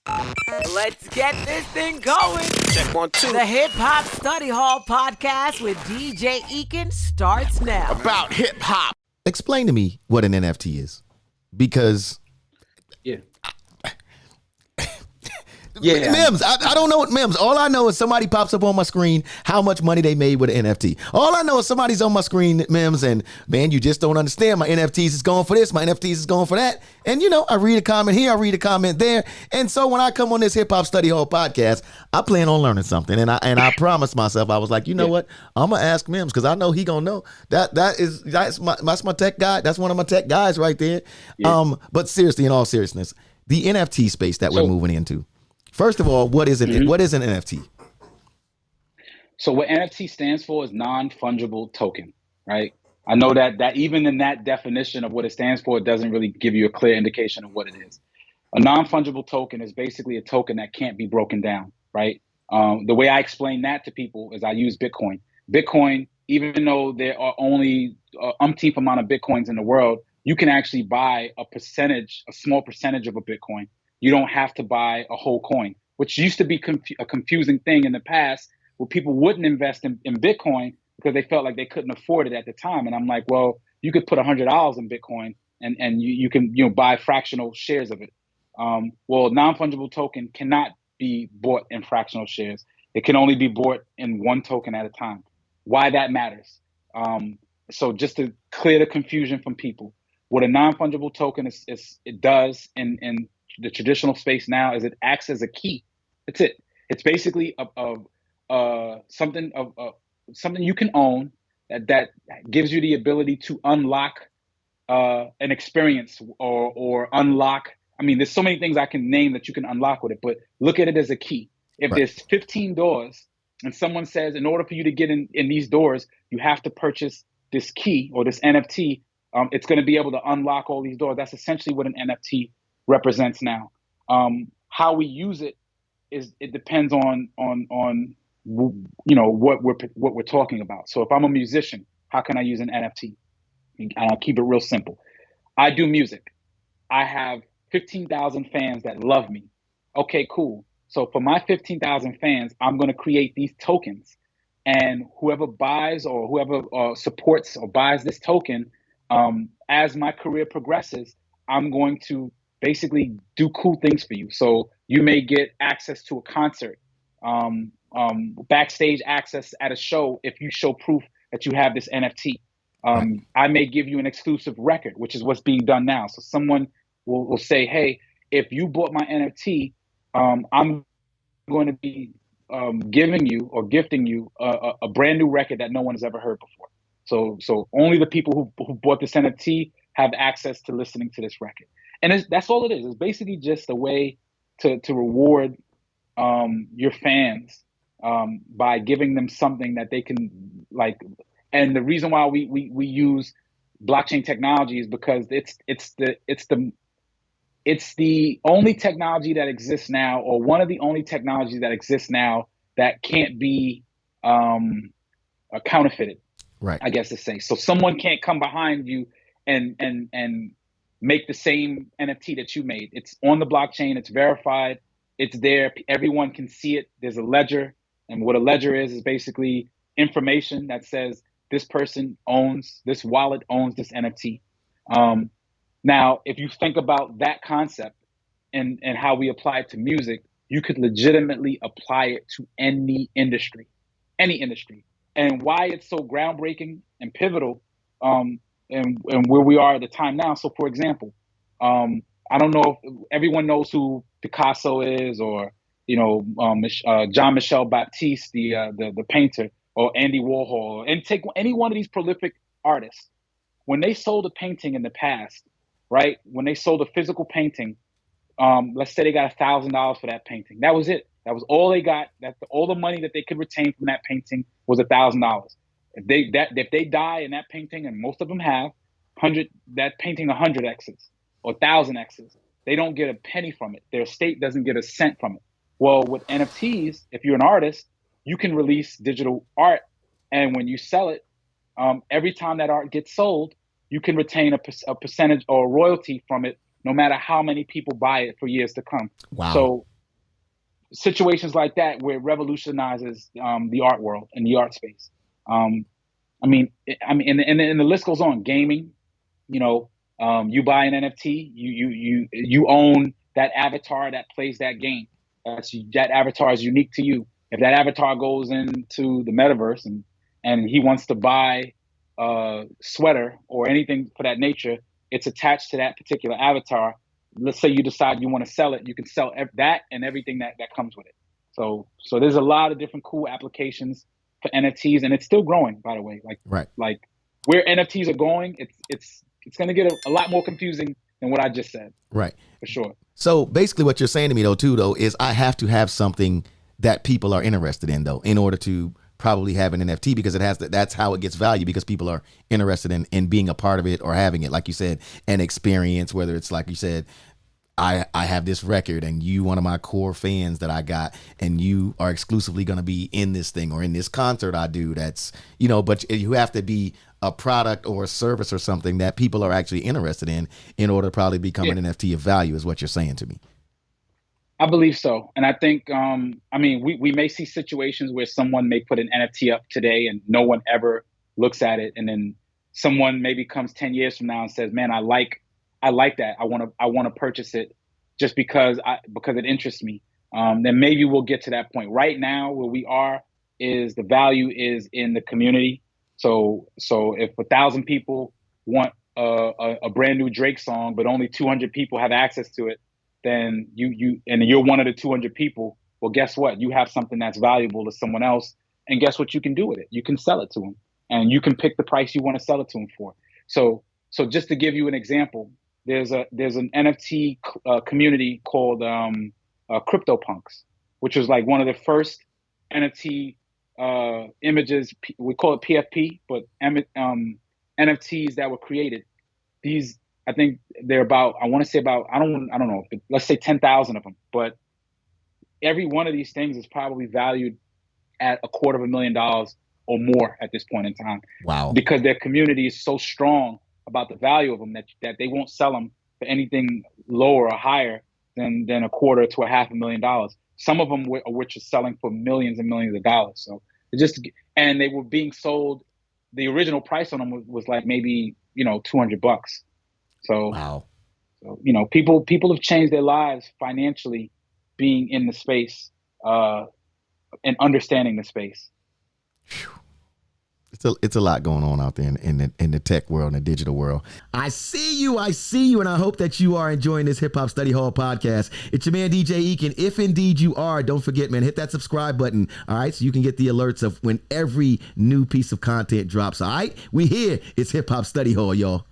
Let's get this thing going. Check 1, 2. The Hip Hop Study Hall podcast with DJ Eakin starts now. About hip hop. Explain to me what an NFT is, because Mims, I don't know what Mims. All I know is somebody pops up on my screen how much money they made with an NFT. All I know is somebody's on my screen, Mims, and man, you just don't understand. My NFTs is going for this, my NFTs is going for that. And you know, I read a comment here, I read a comment there. And so when I come on this Hip Hop Study Hall podcast, I plan on learning something. And I promised myself, I was like, you know what? I'm gonna ask Mims because I know he gonna know. That's my tech guy. That's one of my tech guys right there. Yeah. But seriously, in all seriousness, the NFT space that we're moving into. First of all, what is it? What is an NFT? So what NFT stands for is non-fungible token, right? I know that even in that definition of what it stands for, it doesn't really give you a clear indication of what it is. A non-fungible token is basically a token that can't be broken down, right? The way I explain that to people is I use Bitcoin. Bitcoin, even though there are only umpteenth amount of Bitcoins in the world, you can actually buy a small percentage of a Bitcoin. You don't have to buy a whole coin, which used to be a confusing thing in the past where people wouldn't invest in Bitcoin because they felt like they couldn't afford it at the time. And I'm like, well, you could put $100 in Bitcoin and you can buy fractional shares of it. Well, non-fungible token cannot be bought in fractional shares. It can only be bought in one token at a time. Why that matters. So just to clear the confusion from people, what a non-fungible token it does in the traditional space now is it acts as a key. That's it. It's basically something you can own that gives you the ability to unlock an experience or unlock. I mean, there's so many things I can name that you can unlock with it, but look at it as a key. If there's 15 doors and someone says, in order for you to get in these doors, you have to purchase this key or this NFT, it's going to be able to unlock all these doors. That's essentially what an NFT represents now. How we use it depends on what we're talking about. So if I'm a musician, how can I use an NFT? And I'll keep it real simple. I do music. I have 15,000 fans that love me. Okay, cool. So for my 15,000 fans, I'm going to create these tokens, and whoever buys or whoever supports or buys this token, as my career progresses, I'm going to basically do cool things for you. So you may get access to a concert, backstage access at a show if you show proof that you have this NFT. I may give you an exclusive record, which is what's being done now. So someone will say, hey, if you bought my NFT, I'm going to be giving you or gifting you a brand new record that no one has ever heard before. So only the people who bought this NFT have access to listening to this record. And that's all it is. It's basically just a way to reward your fans by giving them something that they can like. And the reason why we use blockchain technology is because it's the only technology that exists now, or one of the only technologies that exists now that can't be counterfeited. Right. I guess to say. So someone can't come behind you and make the same NFT that you made. It's on the blockchain. It's verified. It's there. Everyone can see it. There's a ledger. And what a ledger is basically information that says this person owns, this wallet owns this NFT. Now, if you think about that concept and how we apply it to music, you could legitimately apply it to any industry. And why it's so groundbreaking and pivotal and where we are at the time now. So, for example, I don't know if everyone knows who Picasso is, or Jean-Michel Baptiste, the painter, or Andy Warhol, and take any one of these prolific artists. When they sold a painting in the past, right? When they sold a physical painting, let's say they got $1,000 for that painting. That was it. That was all they got. All the money that they could retain from that painting was $1,000. If they die in that painting, and most of them have, that painting 100x's or 1,000x's, they don't get a penny from it. Their estate doesn't get a cent from it. Well, with NFTs, if you're an artist, you can release digital art, and when you sell it, every time that art gets sold, you can retain a percentage or a royalty from it, no matter how many people buy it for years to come. Wow. So situations like that where it revolutionizes the art world and the art space. And the list goes on. Gaming, you buy an NFT, you own that avatar that plays that game. That avatar is unique to you. If that avatar goes into the metaverse and he wants to buy a sweater or anything for that nature, it's attached to that particular avatar. Let's say you decide you want to sell it, you can sell that and everything that comes with it. So there's a lot of different cool applications for NFTs, and it's still growing, by the way. Like where NFTs are going, it's going to get a lot more confusing than what I just said. Right. For sure. So basically what you're saying to me though, is I have to have something that people are interested in though, in order to probably have an NFT, because that's how it gets value, because people are interested in being a part of it or having it. Like you said, an experience, whether it's like you said, I have this record and you one of my core fans that I got, and you are exclusively going to be in this thing or in this concert I do. That's, but you have to be a product or a service or something that people are actually interested in order to probably become an NFT of value, is what you're saying to me. I believe so. And I think, we may see situations where someone may put an NFT up today and no one ever looks at it. And then someone maybe comes 10 years from now and says, man, I like that. I want to purchase it just because it interests me. Then maybe we'll get to that point. Right now, where we are is the value is in the community. So if 1,000 people want a brand new Drake song, but only 200 people have access to it, then you're one of the 200 people. Well, guess what? You have something that's valuable to someone else, and guess what you can do with it? You can sell it to them, and you can pick the price you want to sell it to them for. So just to give you an example, there's an NFT community called CryptoPunks, which was like one of the first NFT images. We call it PFP, but NFTs that were created. These, I think they're about, I want to say about, I don't know, let's say 10,000 of them. But every one of these things is probably valued at $250,000 or more at this point in time. Wow. Because their community is so strong about the value of them that they won't sell them for anything lower or higher than $250,000 to $500,000. Some of them which are selling for millions and millions of dollars. So and they were being sold. The original price on them was like maybe $200. So wow. So people have changed their lives financially, being in the space and understanding the space. Whew. It's a lot going on out there in the tech world and the digital world. I see you, and I hope that you are enjoying this Hip Hop Study Hall podcast. It's your man DJ Eakin. If indeed you are, don't forget, man, hit that subscribe button. All right, so you can get the alerts of when every new piece of content drops. All right, we here. It's Hip Hop Study Hall, y'all.